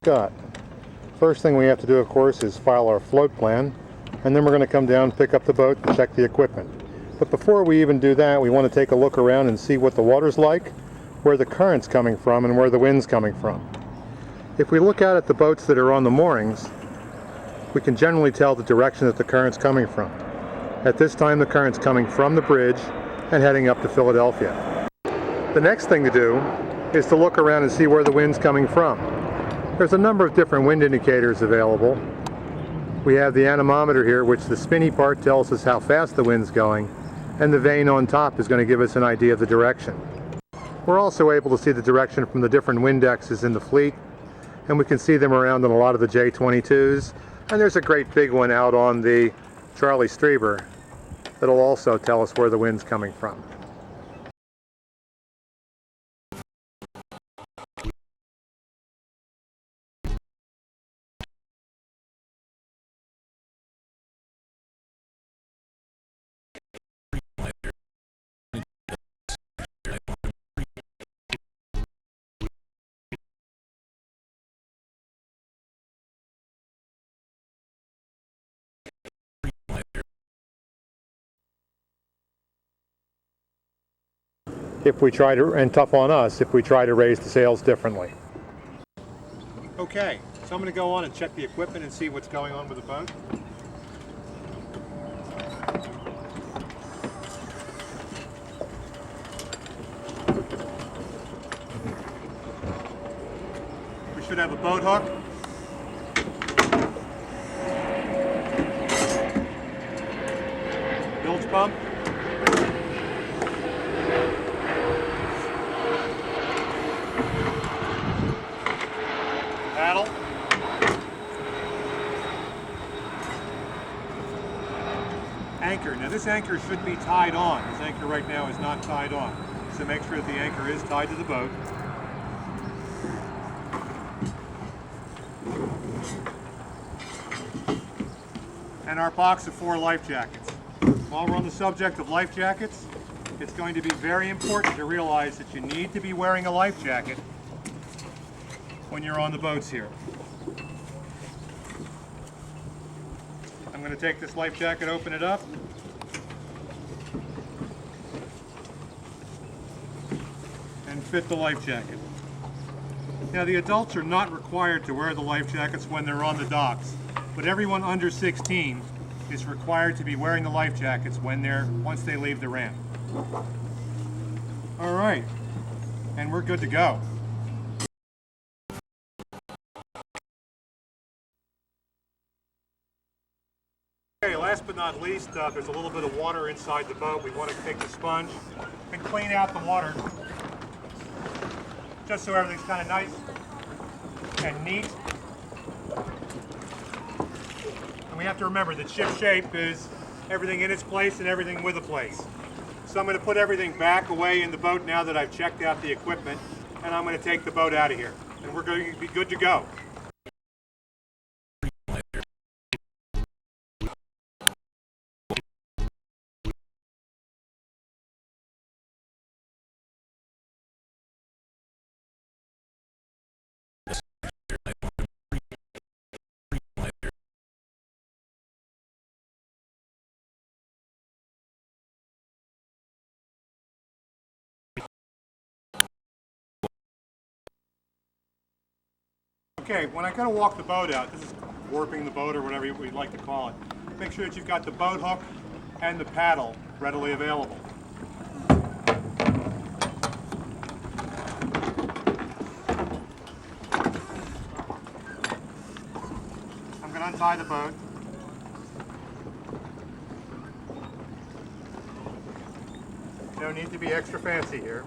Scot. First thing we have to do, of course, is file our float plan, and then we're going to come down, pick up the boat, and check the equipment. But before we even do that, we want to take a look around and see what the water's like, where the current's coming from, and where the wind's coming from. If we look out at the boats that are on the moorings, we can generally tell the direction that the current's coming from. At this time, the current's coming from the bridge and heading up to Philadelphia. The next thing to do is to look around and see where the wind's coming from. There's a number of different wind indicators available. We have the anemometer here, which the spinny part tells us how fast the wind's going, and the vane on top is going to give us an idea of the direction. We're also able to see the direction from the different Windexes in the fleet, and we can see them around on a lot of the J-22s, and there's a great big one out on the Charlie Streber that'll also tell us where the wind's coming from. If we try to, and tough on us if we try to raise the sails differently. Okay, so I'm going to go on and check the equipment and see what's going on with the boat. We should have a boat hook. Bilge pump. Paddle. Anchor. Now this anchor should be tied on. This anchor right now is not tied on. So make sure that the anchor is tied to the boat. And our box of 4 life jackets. While we're on the subject of life jackets, it's going to be very important to realize that you need to be wearing a life jacket when you're on the boats here. I'm going to take this life jacket, open it up, and fit the life jacket. Now the adults are not required to wear the life jackets when they're on the docks, but everyone under 16 is required to be wearing the life jackets once they leave the ramp. All right, and we're good to go. Okay, last but not least, there's a little bit of water inside the boat. We want to take the sponge and clean out the water, just so everything's kind of nice and neat. And we have to remember that ship shape is everything in its place and everything with a place. So I'm going to put everything back away in the boat now that I've checked out the equipment, and I'm going to take the boat out of here. And we're going to be good to go. Okay, when I kind of walk the boat out, this is warping the boat or whatever we'd like to call it, make sure that you've got the boat hook and the paddle readily available. I'm going to untie the boat. No need to be extra fancy here.